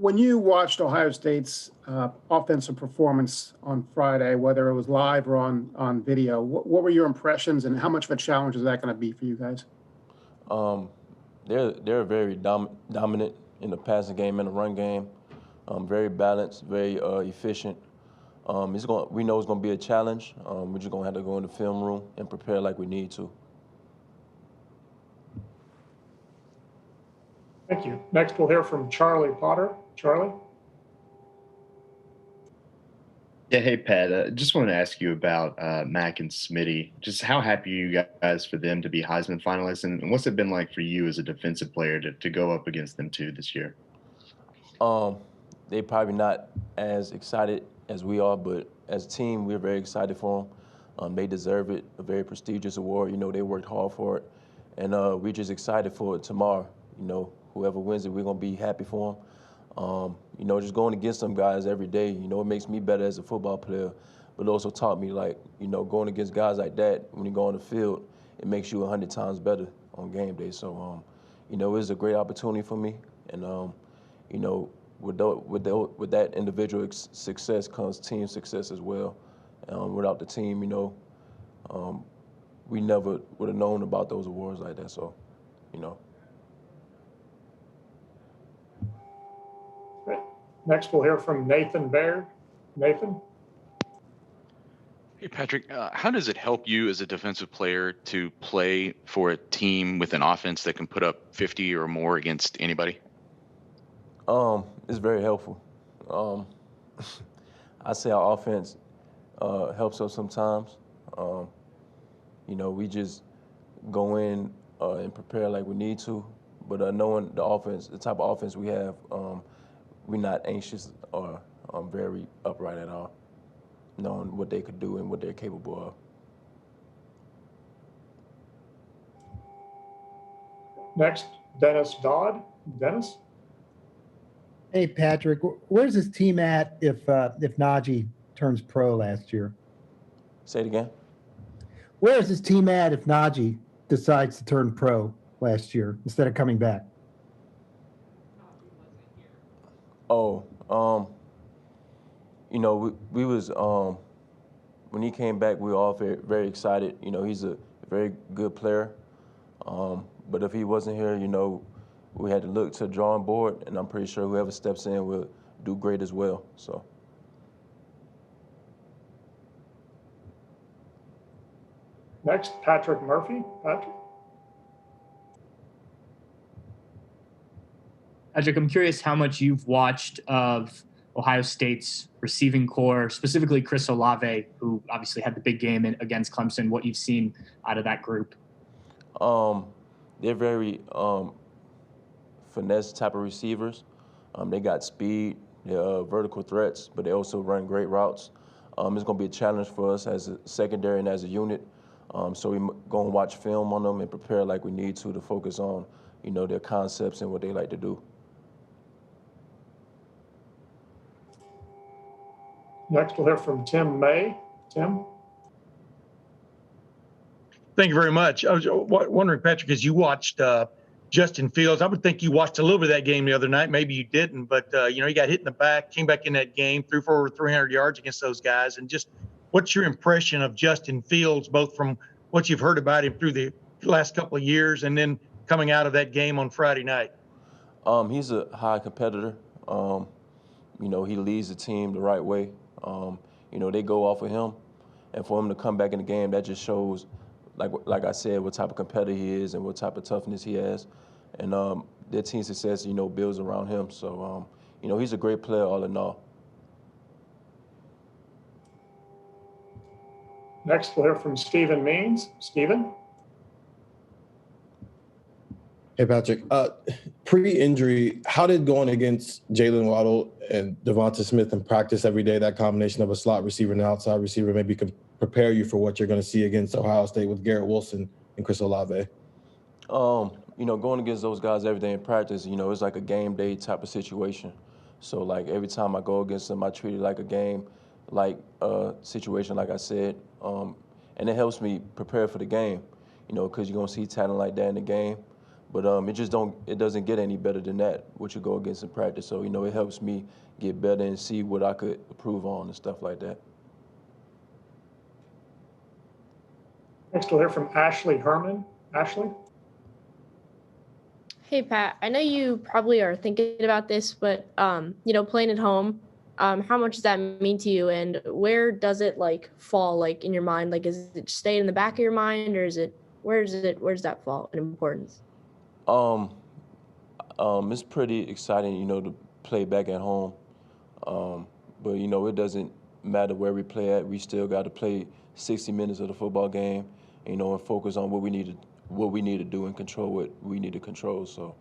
When you watched Ohio State's offensive performance on Friday, whether it was live or on video, what were your impressions, and how much of a challenge is that going to be for you guys? Um, they're very dominant in the passing game and the run game. Very balanced, very efficient. We know it's going to be a challenge. We're just going to have to go in the film room and prepare like we need to. Thank you. Next, we'll hear from Charlie Potter. Charlie? Yeah, hey, Pat. Just wanted to ask you about Mac and Smitty. Just how happy are you guys for them to be Heisman finalists, and what's it been like for you as a defensive player to go up against them too this year? They probably not as excited as we are, but as a team, we're very excited for them. They deserve it, a very prestigious award. You know, they worked hard for it, and we're just excited for it tomorrow. You know, whoever wins it, we're going to be happy for them. You know, just going against them guys every day, you know, it makes me better as a football player, but it also taught me, like, you know, going against guys like that, when you go on the field, it makes you 100 times better on game day. So, you know, it was a great opportunity for me, and, you know, with that individual success comes team success as well. Without the team, you know, we never would have known about those awards like that. So, you know. Great. Next, we'll hear from Nathan Baird. Nathan? Hey, Patrick, how does it help you as a defensive player to play for a team with an offense that can put up 50 or more against anybody? It's very helpful. I say our offense helps us sometimes. You know, we just go in and prepare like we need to, but knowing the offense, the type of offense we have, we're not anxious or very upright at all, knowing what they could do and what they're capable of. Next, Dennis Dodd. Dennis? Hey, Patrick, where's this team at if Najee turns pro last year? Say it again. Where is this team at if Najee decides to turn pro last year instead of coming back? Oh, you know, we was when he came back, we were all very, very excited. You know, he's a very good player. But if he wasn't here, you know, we had to look to the drawing board, and I'm pretty sure whoever steps in will do great as well. So. Next, Patrick Murphy. Patrick? Patrick, I'm curious how much you've watched of Ohio State's receiving core, specifically Chris Olave, who obviously had the big game against Clemson, what you've seen out of that group. They're very finesse type of receivers. They got speed, they're vertical threats, but they also run great routes. It's going to be a challenge for us as a secondary and as a unit. So we're going to watch film on them and prepare like we need to focus on, you know, their concepts and what they like to do. Next, we'll hear from Tim May. Tim? Thank you very much. I was wondering, Patrick, as you watched Justin Fields, I would think you watched a little bit of that game the other night. Maybe you didn't, but, you know, he got hit in the back, came back in that game, threw for over 300 yards against those guys. And just what's your impression of Justin Fields, both from what you've heard about him through the last couple of years and then coming out of that game on Friday night? He's a high competitor. You know, he leads the team the right way. You know, they go off of him. And for him to come back in the game, that just shows, like I said, what type of competitor he is and what type of toughness he has. And their team success, you know, builds around him. So, you know, he's a great player all in all. Next, we'll hear from Stephen Means. Stephen? Hey, Patrick. Pre-injury, how did going against Jalen Waddle and Devonta Smith in practice every day, that combination of a slot receiver and an outside receiver, maybe prepare you for what you're going to see against Ohio State with Garrett Wilson and Chris Olave? You know, going against those guys every day in practice, you know, it's like a game day type of situation. So, like, every time I go against them, I treat it like a game, like a situation, like I said. And it helps me prepare for the game, you know, because you're going to see talent like that in the game. But it doesn't get any better than that, what you go against in practice. So, it helps me get better and see what I could improve on and stuff like that. Next, we'll hear from Ashley Herman. Ashley? Hey, Pat, I know you probably are thinking about this, but, playing at home, how much does that mean to you? And where does it fall in your mind? Is it stay in the back of your mind, or where does that fall in importance? It's pretty exciting, to play back at home. But, it doesn't matter where we play at. We still got to play 60 minutes of the football game, and focus on what we need to do and control what we need to control. So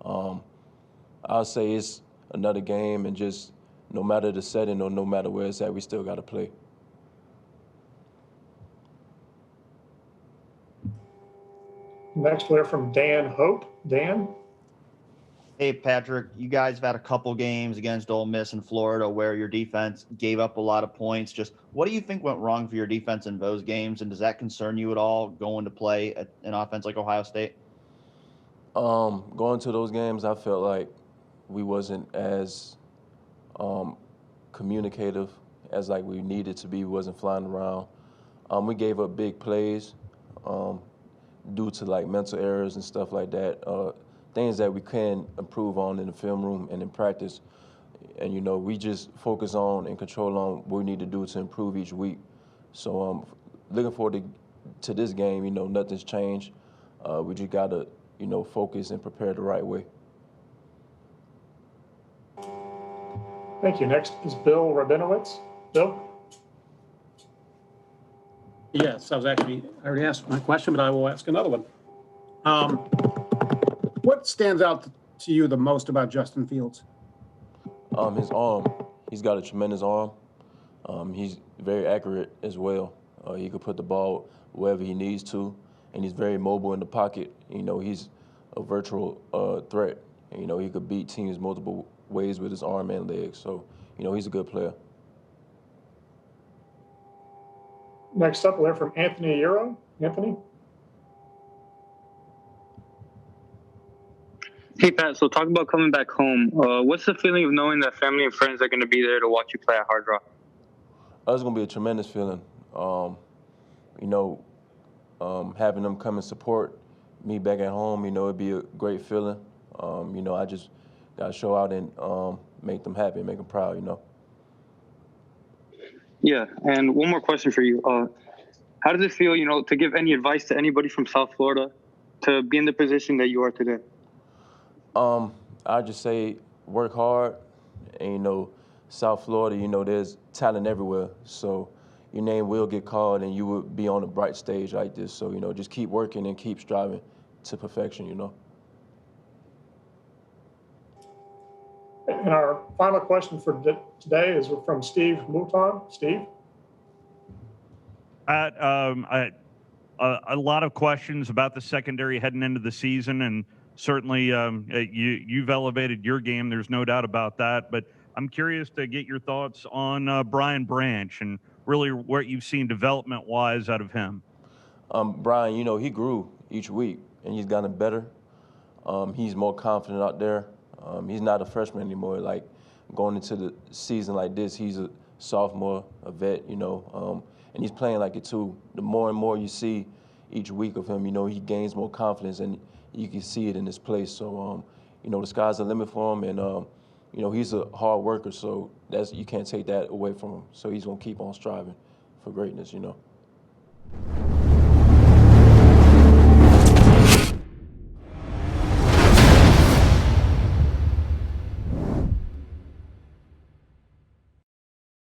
I'll say it's another game, and just no matter the setting or no matter where it's at, we still got to play. Next, we'll hear from Dan Hope. Dan? Hey, Patrick, you guys have had a couple games against Ole Miss and Florida where your defense gave up a lot of points. Just what do you think went wrong for your defense in those games, and does that concern you at all going to play an offense like Ohio State? Going to those games, I felt like we wasn't as communicative as we needed to be. We wasn't flying around. We gave up big plays due to mental errors and stuff like that. Things that we can improve on in the film room and in practice. And, we just focus on and control on what we need to do to improve each week. So looking forward to this game, nothing's changed. We just got to, focus and prepare the right way. Thank you. Next is Bill Rabinowitz. Bill? Yes, I already asked my question, but I will ask another one. What stands out to you the most about Justin Fields? His arm. He's got a tremendous arm. He's very accurate as well. He could put the ball wherever he needs to, and he's very mobile in the pocket. He's a virtual threat. And, he could beat teams multiple ways with his arm and legs. So, he's a good player. Next up, we'll hear from Anthony Euro. Anthony? Hey, Pat, so talk about coming back home. What's the feeling of knowing that family and friends are going to be there to watch you play at Hard Rock? It's going to be a tremendous feeling. Having them come and support me back at home, it'd be a great feeling. I just got to show out and make them happy, make them proud, Yeah, and one more question for you. How does it feel, to give any advice to anybody from South Florida to be in the position that you are today? I just say work hard, and South Florida, there's talent everywhere. So your name will get called, and you will be on a bright stage like this. So just keep working and keep striving to perfection. And our final question for today is from Steve Mouton. Steve? A lot of questions about the secondary heading into the season, and certainly you've elevated your game. There's no doubt about that. But I'm curious to get your thoughts on Brian Branch and really what you've seen development-wise out of him. Brian, he grew each week, and he's gotten better. He's more confident out there. He's not a freshman anymore. Going into the season like this, he's a sophomore, a vet, and he's playing like it too. The more and more you see each week of him, he gains more confidence, and you can see it in his play. So, the sky's the limit for him, and he's a hard worker. So you can't take that away from him. So he's gonna keep on striving for greatness.